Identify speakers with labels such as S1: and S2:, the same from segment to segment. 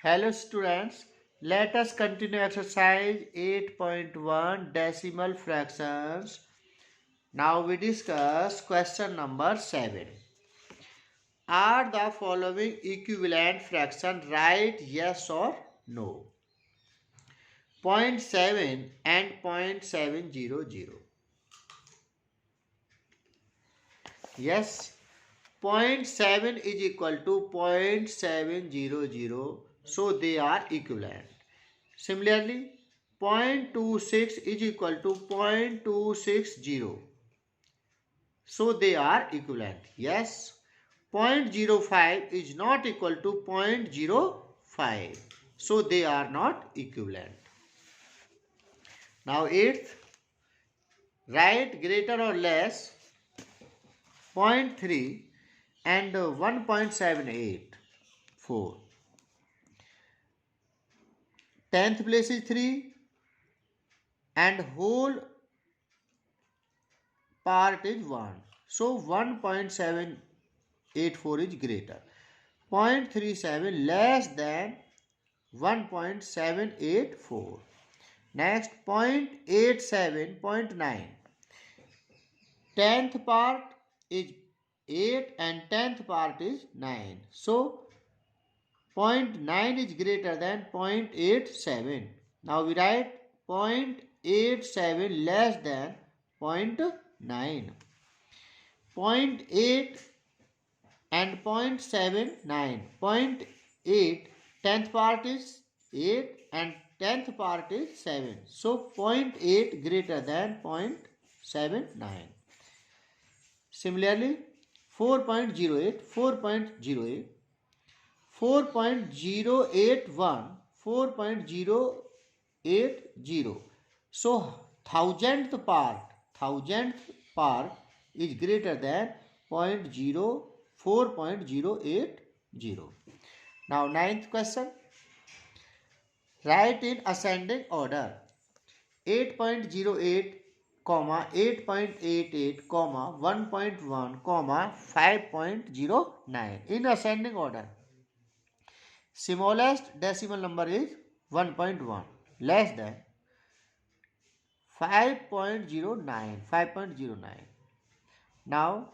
S1: Hello students, let us continue exercise 8.1 decimal fractions. Now we discuss question number 7. Are the following equivalent fraction right, yes or no? Zero point 0.7 and 0.700. Yes, 0.7 is equal to 0.700, so they are equivalent. Similarly, 0.26 is equal to 0.260. So they are equivalent. Yes. 0.05 is not equal to 0.05. So they are not equivalent. Now eighth, write greater or less 0.3 and 1.784. 10th place is 3 and whole part is 1. So 1.784 is greater. 0.37 less than 1.784. Next 0.87.9. 10th part is 8 and 10th part is 9. So 0.9 is greater than 0.87. Now we write 0.87 less than 0.9. 0.8 and 0.79. 0.8 10th part is 8 and 10th part is 7. So 0.8 greater than 0.79. Similarly 4.08, 4.08, 4.081, 4.080. So thousandth part is greater than 4.080. Now ninth question. Write in ascending order 8.08, 8.88, 1.1, 5.09 in ascending order. Smallest decimal number is 1.1, less than 5.09, 5.09. Now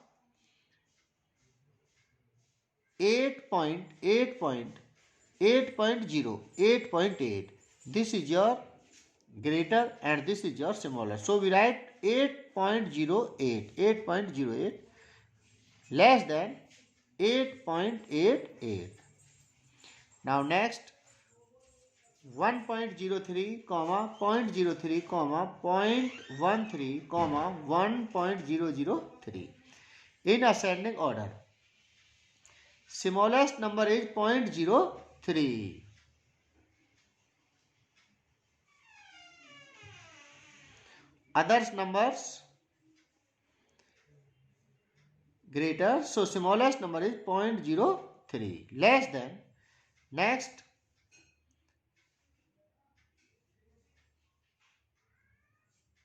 S1: 8.8. This is your greater and this is your smaller. So we write 8.08, 8.08 less than 8.88. Now next 1.03, 0.03, 0.13, 1.003 in ascending order. Smallest number is 0.03. Others numbers greater, so smallest number is 0.03, less than. Next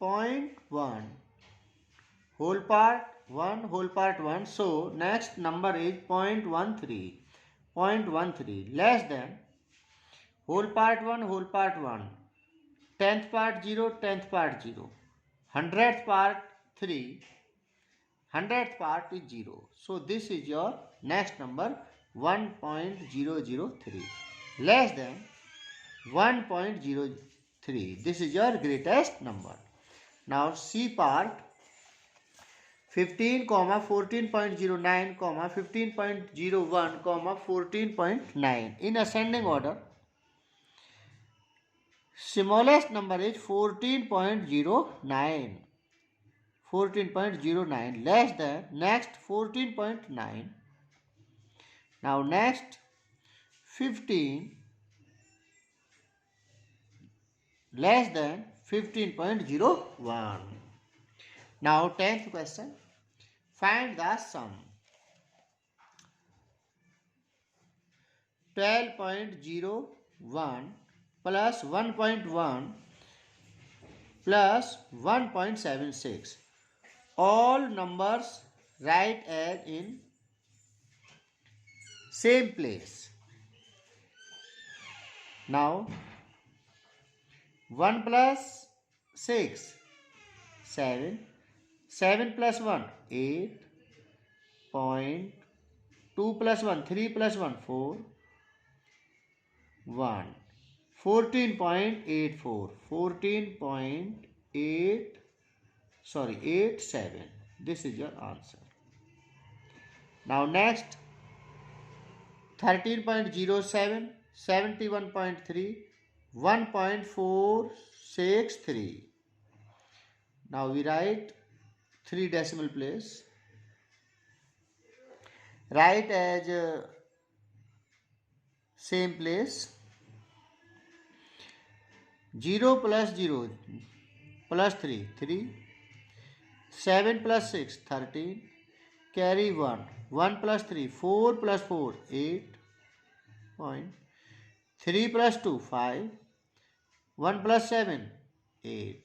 S1: 0.1, whole part 1, whole part 1. So next number is 0.13, 0.13 less than whole part 1, whole part 1, 10th part 0, 10th part 0, 100th part 3, 100th part is 0. So this is your next number 1.003 less than 1.03. This is your greatest number. Now C part 15, 14.09, 15.01, 14.9 in ascending order. Smallest number is 14.09. 14.09 less than next 14.9. Now next 15 less than 15.01. Now 10th question. Find the sum. 12.01 plus 1.1 plus 1.76. All numbers write as in same place. Now 1 plus 6, 7. 7 plus 1, 8. Point 2 plus 1, 3 plus 1, 4. 1. 14.84. 14.8. Sorry, 87. This is your answer. Now next 13.07, 71.3, 1.463. Now we write 3 decimal place. Write as same place. 0 plus 0 plus 3, 3. 7 plus 6, 13. Carry 1. 1 plus 3, 4 plus 4, 8. Point. 3 plus 2, 5. 1 plus 7, 8.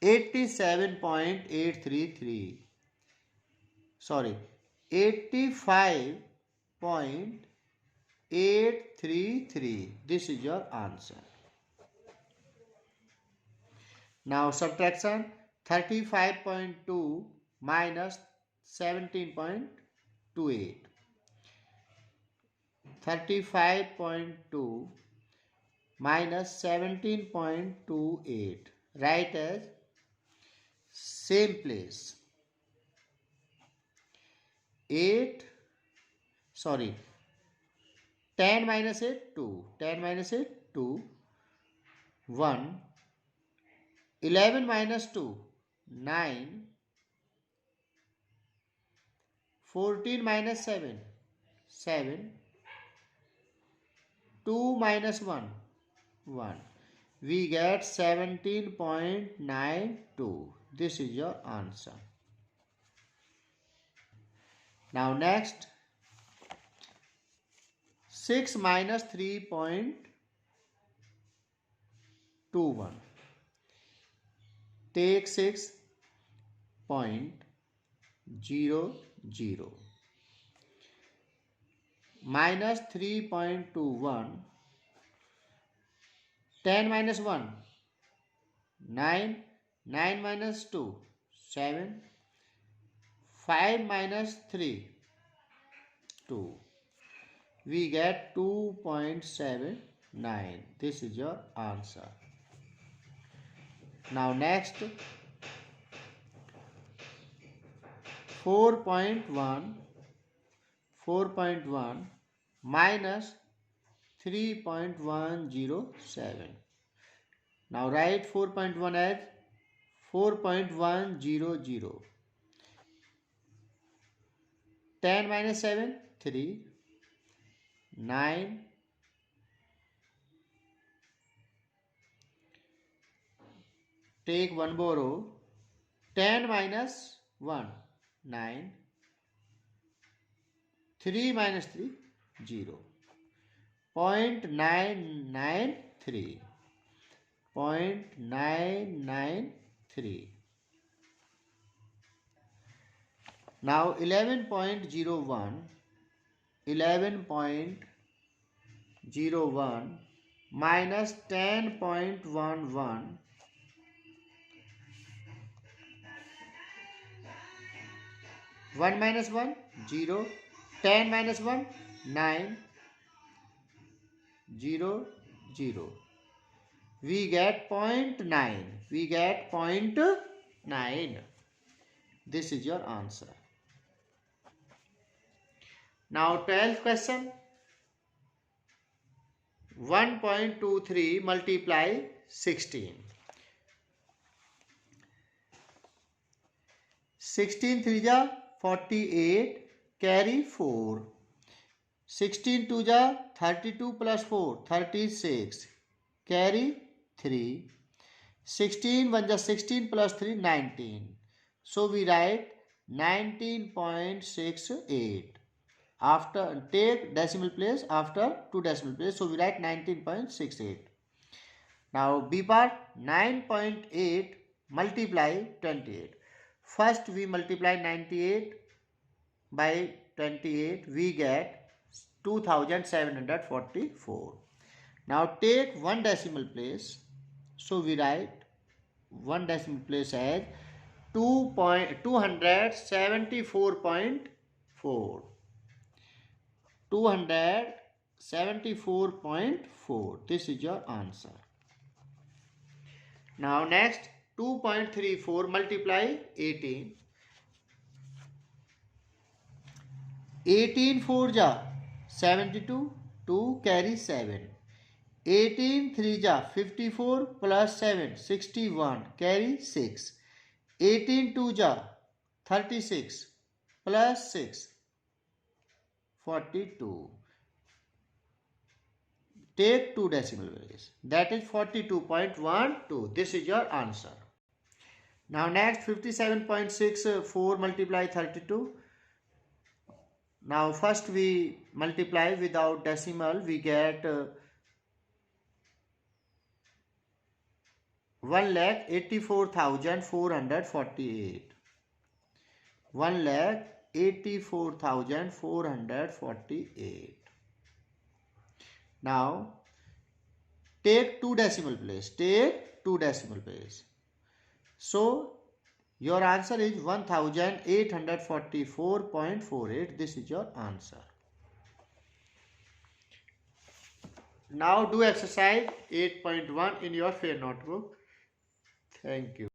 S1: 87.833. Sorry, 85.833. This is your answer. Now subtraction. 35.2 minus 17.28. 35.2 minus 17.28. Write as same place. 8, sorry, 10 minus 8, 2. 10 minus 8, 2. 1. 11 minus 2, 9. 14 minus 7, 7. 2 minus 1, 1. We get 17.92. This is your answer. Now next, 6 minus 3.21. Take 6.00 minus 3.21. 10 minus 1, 9. 9 minus 2, 7. 5 minus 3, 2. We get 2.79. This is your answer. Now next, 4.1 minus 3.107. Now write 4.1 as 4.100. 10 minus 7, 3. 9. 1 more row. 10 minus 1, 9. 3 minus 3, 0. 0.993. 0.993. Now 11.01. 11.01 minus 10.11. 1 minus 1, 0. 10 minus 1, 9. 0, 0. We get 0.9. We get 0.9. This is your answer. Now 12th question. 1.23 multiply 16. 16 3 ja 48, carry 4. 16 2 ja 32 plus 4, 36. Carry 3. 16 1 ja 16 plus 3, 19. So we write 19.68. After take decimal place after 2 decimal place. So we write 19.68. Now B part, 9.8 multiply 28. First we multiply 98 by 28. We get 2744. Now take one decimal place. So we write one decimal place as 274.4. 274.4. This is your answer. Now next 2.34 multiply 18. 18 4 ja 72. 2 carry 7. 18 3 ja 54 plus 7 61 carry 6. 18 2 ja 36 plus 6 42. Take two decimal place, that is 42.12. This is your answer. Now next 57.64 multiply 32. Now first we multiply without decimal, we get 1,84,448. 1,84,448. Now take two decimal place. Take two decimal place. So your answer is 1844.48. This is your answer. Now do exercise 8.1 in your fair notebook. Thank you.